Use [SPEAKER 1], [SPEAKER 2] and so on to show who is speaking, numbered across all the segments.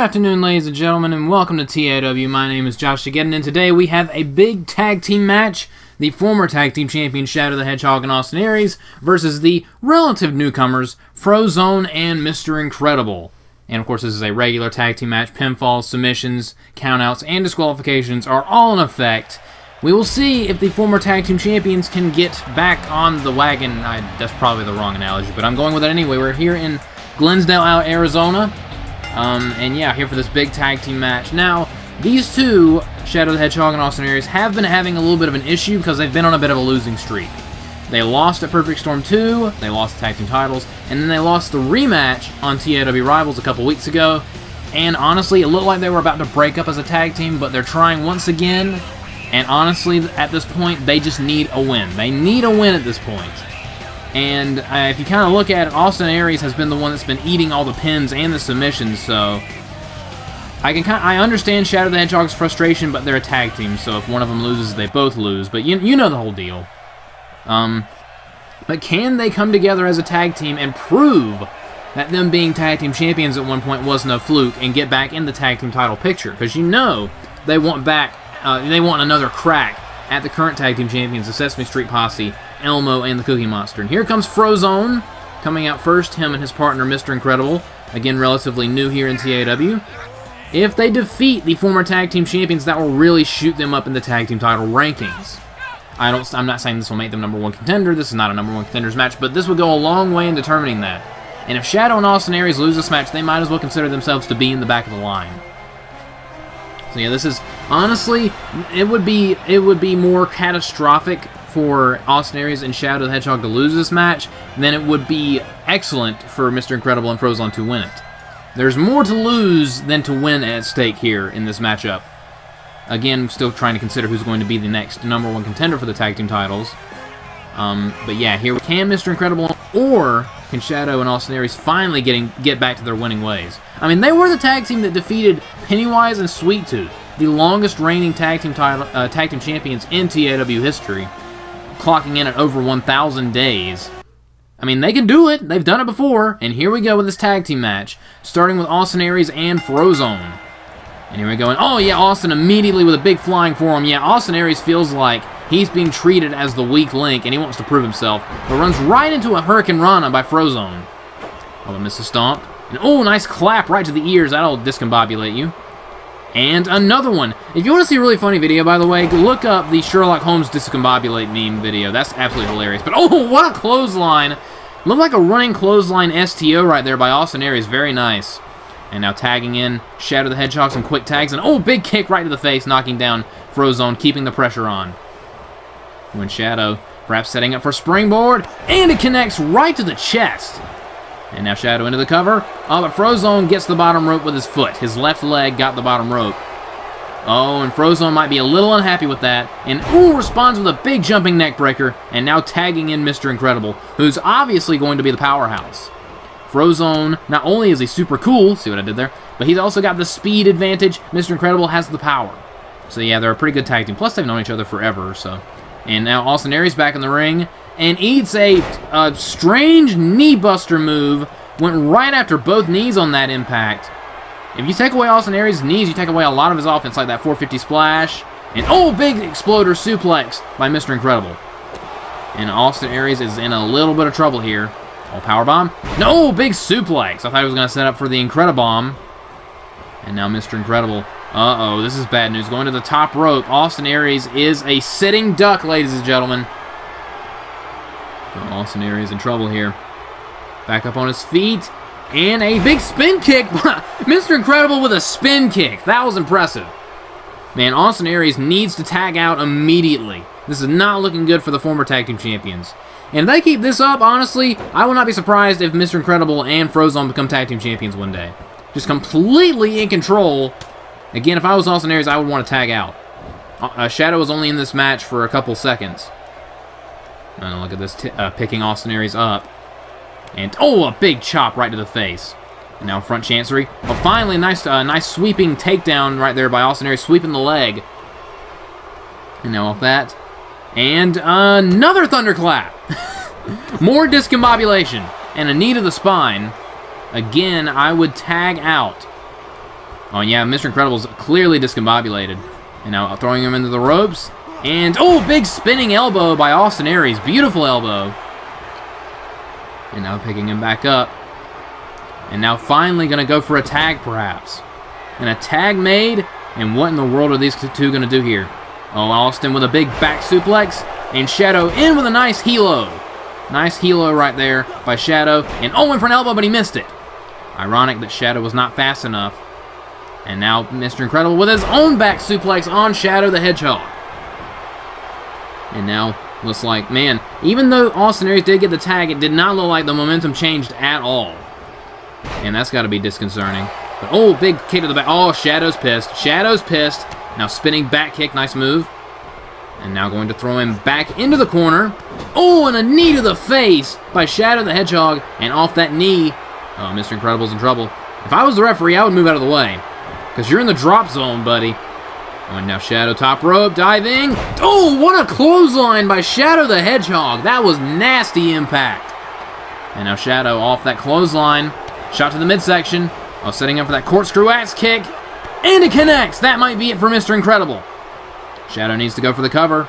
[SPEAKER 1] afternoon, ladies and gentlemen, and welcome to TAW. My name is Josh Again, and today we have a big tag team match. The former tag team champion Shadow the Hedgehog and Austin Aries versus the relative newcomers Frozone and Mr. Incredible. And of course, this is a regular tag team match. Pinfalls, submissions, countouts, and disqualifications are all in effect. We will see if the former tag team champions can get back on the wagon. That's probably the wrong analogy, but I'm going with it anyway. We're here in Glendale, Arizona. And yeah, here for this big tag team match. Now, these two, Shadow the Hedgehog and Austin Aries, have been having a little bit of an issue because they've been on a bit of a losing streak. They lost at Perfect Storm 2, they lost the tag team titles, and then they lost the rematch on TAW Rivals a couple weeks ago. And honestly, it looked like they were about to break up as a tag team, but they're trying once again. And honestly, at this point, they just need a win. They need a win at this point. And if you kind of look at it, Austin Aries has been the one that's been eating all the pins and the submissions, so I understand Shadow the Hedgehog's frustration, but they're a tag team, so if one of them loses, they both lose. But you know the whole deal. But can they come together as a tag team and prove that them being tag team champions at one point was no fluke and get back in the tag team title picture? Because you know they want another crack at the current tag team champions, the Sesame Street Posse, Elmo, and the Cookie Monster. And here comes Frozone, coming out first, him and his partner, Mr. Incredible, again, relatively new here in TAW. If they defeat the former tag team champions, that will really shoot them up in the tag team title rankings. I'm not saying this will make them #1 contender, this is not a #1 contenders match, but this would go a long way in determining that. And if Shadow and Austin Aries lose this match, they might as well consider themselves to be in the back of the line. So yeah, this is, honestly, it would be more catastrophic for Austin Aries and Shadow the Hedgehog to lose this match than it would be excellent for Mr. Incredible and Frozone to win it. There's more to lose than to win at stake here in this matchup. Again, still trying to consider who's going to be the next #1 contender for the tag team titles. But yeah, here can Mr. Incredible or can Shadow and Austin Aries finally get back to their winning ways? I mean, they were the tag team that defeated Pennywise and Sweet Tooth, the longest reigning tag team champions in TAW history, clocking in at over 1,000 days. I mean, they can do it. They've done it before. And here we go with this tag team match, starting with Austin Aries and Frozone. And here we go. And oh yeah, Austin immediately with a big flying forearm. Yeah, Austin Aries feels like he's being treated as the weak link, and he wants to prove himself, but runs right into a Hurricane Rana by Frozone. Oh, and misses stomp. And oh, nice clap right to the ears. That'll discombobulate you. And another one. If you want to see a really funny video, by the way, look up the Sherlock Holmes discombobulate meme video. That's absolutely hilarious. But oh, what a clothesline. Looked like a running clothesline STO right there by Austin Aries. Very nice. And now tagging in Shadow the Hedgehog, some quick tags. And oh, big kick right to the face, knocking down Frozone, keeping the pressure on. When Shadow perhaps setting up for springboard. And it connects right to the chest. And now Shadow into the cover. Oh, but Frozone gets the bottom rope with his foot. His left leg got the bottom rope. Oh, and Frozone might be a little unhappy with that. And ooh, responds with a big jumping neck breaker. And now tagging in Mr. Incredible, who's obviously going to be the powerhouse. Frozone, not only is he super cool, see what I did there, but he's also got the speed advantage. Mr. Incredible has the power. So yeah, they're a pretty good tag team. Plus, they've known each other forever, so. And now Austin Aries back in the ring. And eats a strange knee buster move. Went right after both knees on that impact. If you take away Austin Aries' knees, you take away a lot of his offense, like that 450 splash. And oh, big exploder suplex by Mr. Incredible. And Austin Aries is in a little bit of trouble here. Oh, powerbomb. No, big suplex. I thought he was going to set up for the Incredibomb. And now Mr. Incredible. Uh-oh, this is bad news. Going to the top rope. Austin Aries is a sitting duck, ladies and gentlemen. Austin Aries in trouble here. Back up on his feet. And a big spin kick. Mr. Incredible with a spin kick. That was impressive. Man, Austin Aries needs to tag out immediately. This is not looking good for the former tag team champions. And if they keep this up, honestly, I will not be surprised if Mr. Incredible and Frozone become tag team champions one day. Just completely in control. Again, if I was Austin Aries, I would want to tag out. Shadow was only in this match for a couple seconds. And look at this, picking Austin Aries up. And, oh, a big chop right to the face. And now front chancery. Oh, finally, nice sweeping takedown right there by Austin Aries, sweeping the leg. And now off that. And another thunderclap. More discombobulation. And a knee to the spine. Again, I would tag out. Oh, yeah, Mr. Incredible's clearly discombobulated. And now throwing him into the ropes. And, oh, big spinning elbow by Austin Aries. Beautiful elbow. And now picking him back up. And now finally going to go for a tag, perhaps. And a tag made. And what in the world are these two going to do here? Oh, Austin with a big back suplex. And Shadow in with a nice helo. Nice helo right there by Shadow. And oh, went for an elbow, but he missed it. Ironic that Shadow was not fast enough. And now Mr. Incredible with his own back suplex on Shadow the Hedgehog. And now looks like, man, even though Austin Aries did get the tag, it did not look like the momentum changed at all. And that's got to be disconcerting. But oh, big kick to the back. Oh, Shadow's pissed. Shadow's pissed. Now spinning back kick, nice move. And now going to throw him back into the corner. Oh, and a knee to the face by Shadow the Hedgehog. And off that knee, oh, Mr. Incredible's in trouble. If I was the referee, I would move out of the way. Because you're in the drop zone, buddy. Oh, and now Shadow top rope, diving. Oh, what a clothesline by Shadow the Hedgehog. That was nasty impact. And now Shadow off that clothesline. Shot to the midsection. Oh, setting up for that corkscrew axe kick. And it connects. That might be it for Mr. Incredible. Shadow needs to go for the cover.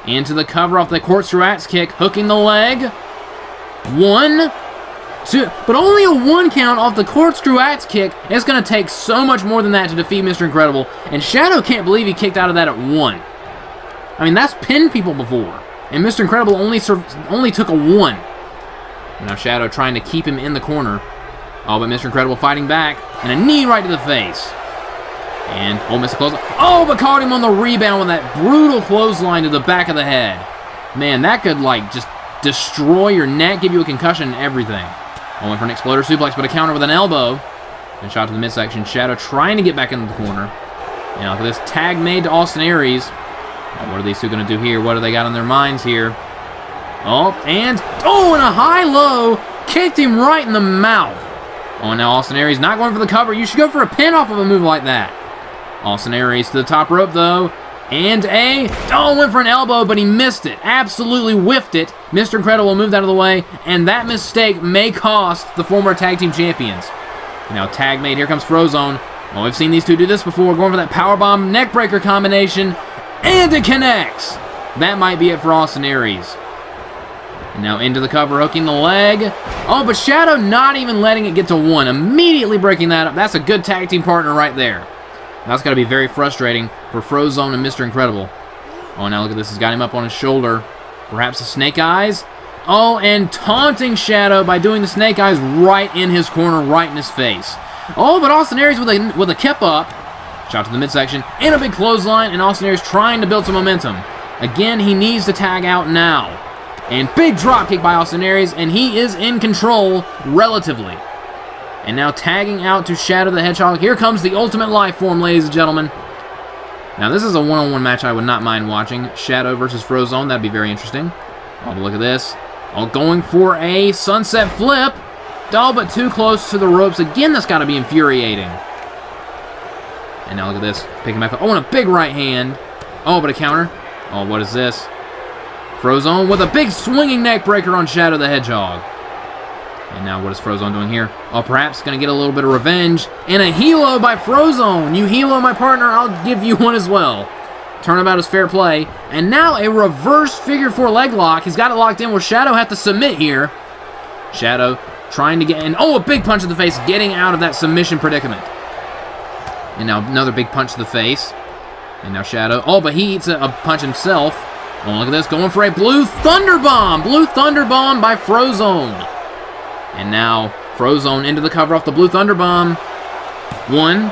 [SPEAKER 1] Into the cover off the corkscrew axe kick. Hooking the leg. 1, 2. But only a 1 count off the corkscrew axe kick. It's going to take so much more than that to defeat Mr. Incredible. And Shadow can't believe he kicked out of that at 1. I mean, that's pinned people before. And Mr. Incredible only took a 1. Now Shadow trying to keep him in the corner. Oh, but Mr. Incredible fighting back. And a knee right to the face. And, oh, missed the clothesline. Oh, but caught him on the rebound with that brutal clothesline to the back of the head. Man, that could, like, just destroy your neck, give you a concussion and everything. Oh, went for an exploder suplex, but a counter with an elbow. And shot to the midsection. Shadow trying to get back into the corner. And look at this tag made to Austin Aries. Oh, what are these two going to do here? What do they got on their minds here? Oh, and a high-low. Kicked him right in the mouth. Oh, and now Austin Aries not going for the cover. You should go for a pin off of a move like that. Austin Aries to the top rope, though. And went for an elbow, but he missed it. Absolutely whiffed it. Mr. Incredible moved out of the way, and that mistake may cost the former tag team champions. Now tag made, here comes Frozone. Oh, we've seen these two do this before. Going for that powerbomb neckbreaker combination, and it connects. That might be it for Austin Aries. And now into the cover, hooking the leg. Oh, but Shadow not even letting it get to 1. Immediately breaking that up. That's a good tag team partner right there. That's got to be very frustrating for Frozone and Mr. Incredible. Oh, now look at this. He's got him up on his shoulder. Perhaps the snake eyes. Oh, and taunting Shadow by doing the snake eyes right in his corner, right in his face. Oh, but Austin Aries with a kip up. Shot to the midsection. And a big clothesline. And Austin Aries trying to build some momentum. Again, he needs to tag out now. And big dropkick by Austin Aries. And he is in control, relatively. And now tagging out to Shadow the Hedgehog. Here comes the ultimate life form, ladies and gentlemen. Now, this is a one-on-one match I would not mind watching. Shadow versus Frozone. That'd be very interesting. Oh, but look at this. Oh, going for a sunset flip. Oh, but too close to the ropes. Again, that's got to be infuriating. And now look at this. Picking back up. Oh, and a big right hand. Oh, but a counter. Oh, what is this? Frozone with a big swinging neck breaker on Shadow the Hedgehog. And now what is Frozone doing here? Oh, perhaps going to get a little bit of revenge. And a helo by Frozone. You helo my partner, I'll give you one as well. Turnabout is fair play. And now a reverse figure 4 leg lock. He's got it locked in where Shadow has to submit here. Shadow trying to get in. Oh, a big punch to the face, getting out of that submission predicament. And now another big punch to the face. And now Shadow. Oh, but he eats a punch himself. Oh, look at this. Going for a blue thunder bomb. Blue thunder bomb by Frozone. And now Frozone into the cover off the blue thunder bomb. 1,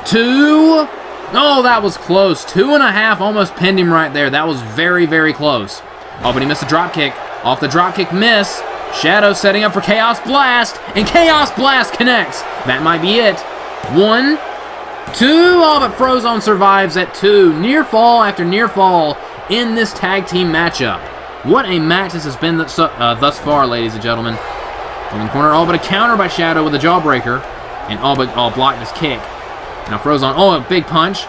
[SPEAKER 1] 2. Oh, that was close. 2.5 almost pinned him right there. That was very, very close. Oh, but he missed a drop kick. Off the drop kick miss. Shadow setting up for Chaos Blast. And Chaos Blast connects. That might be it. 1, 2. Oh, but Frozone survives at 2. Near fall after near fall in this tag team matchup. What a match this has been thus far, ladies and gentlemen. In the corner, oh, but a counter by Shadow with a jawbreaker. And blocked his kick. Now Frozone, oh, a big punch.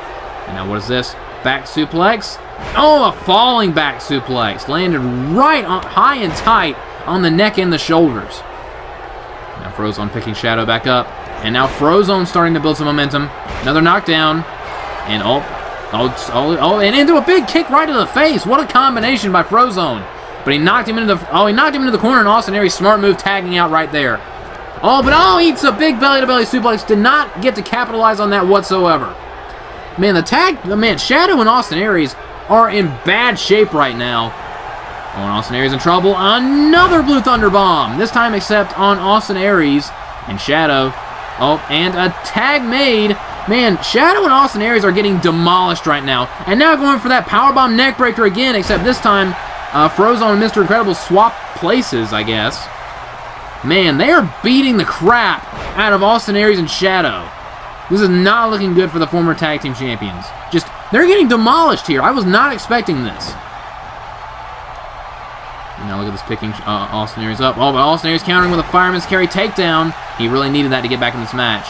[SPEAKER 1] And now what is this? Back suplex. Oh, a falling back suplex. Landed right on, high and tight on the neck and the shoulders. Now Frozone picking Shadow back up. And now Frozone starting to build some momentum. Another knockdown. And and into a big kick right to the face. What a combination by Frozone. But he knocked him into the corner, and Austin Aries, smart move, tagging out right there. Eats a big belly-to-belly suplex. Did not get to capitalize on that whatsoever. Man, Shadow and Austin Aries are in bad shape right now. Oh, and Austin Aries in trouble. Another Blue Thunder Bomb. This time except on Austin Aries and Shadow. Oh, and a tag made. Man, Shadow and Austin Aries are getting demolished right now. And now going for that powerbomb neckbreaker again, except this time Frozone and Mr. Incredible swap places, I guess. Man, they are beating the crap out of Austin Aries and Shadow. This is not looking good for the former tag team champions. They're getting demolished here. I was not expecting this. And now look at this picking Austin Aries up. Oh, but Austin Aries countering with a fireman's carry takedown. He really needed that to get back in this match.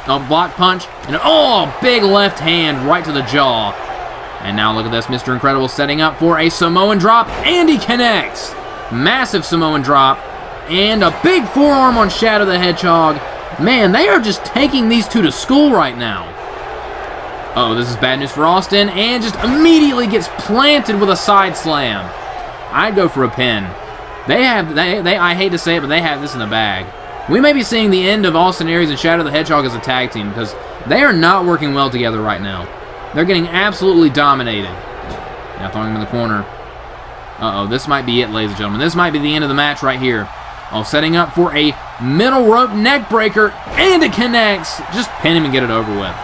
[SPEAKER 1] A block punch, and a big left hand right to the jaw. And now look at this, Mr. Incredible setting up for a Samoan drop, and he connects. Massive Samoan drop, and a big forearm on Shadow the Hedgehog. Man, they are just taking these two to school right now. Oh, this is bad news for Austin, and just immediately gets planted with a side slam. I'd go for a pin. I hate to say it, but they have this in the bag. We may be seeing the end of Austin Aries and Shadow the Hedgehog as a tag team because they are not working well together right now. They're getting absolutely dominated. Now throwing him in the corner. This might be it, ladies and gentlemen. This might be the end of the match right here. Oh, setting up for a middle rope neck breaker, and it connects. Just pin him and get it over with.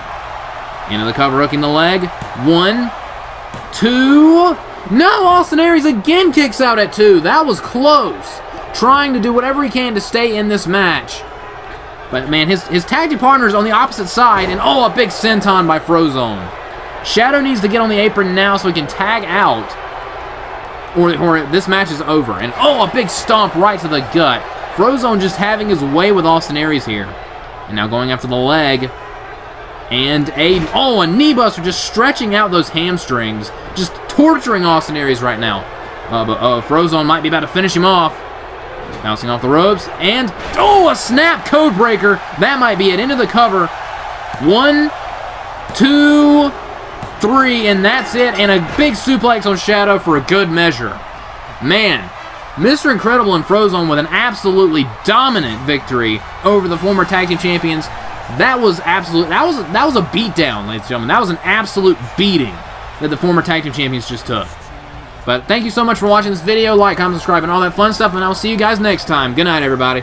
[SPEAKER 1] Into the cover, hooking the leg. 1, 2. No, Austin Aries again kicks out at 2. That was close. Trying to do whatever he can to stay in this match. But, man, his tag team partner is on the opposite side, and a big senton by Frozone. Shadow needs to get on the apron now so he can tag out, or this match is over. And, a big stomp right to the gut. Frozone just having his way with Austin Aries here. And now going after the leg. And a knee buster, just stretching out those hamstrings. Just torturing Austin Aries right now. But Frozone might be about to finish him off. Bouncing off the ropes, and a snap code breaker. That might be it. Into the cover. 1, 2, 3, and that's it. And a big suplex on Shadow for a good measure. Man, Mr. Incredible and Frozone with an absolutely dominant victory over the former tag team champions. That was a beatdown, ladies and gentlemen. That was an absolute beating that the former tag team champions just took. But thank you so much for watching this video. Like, comment, subscribe, and all that fun stuff, and I'll see you guys next time. Good night, everybody.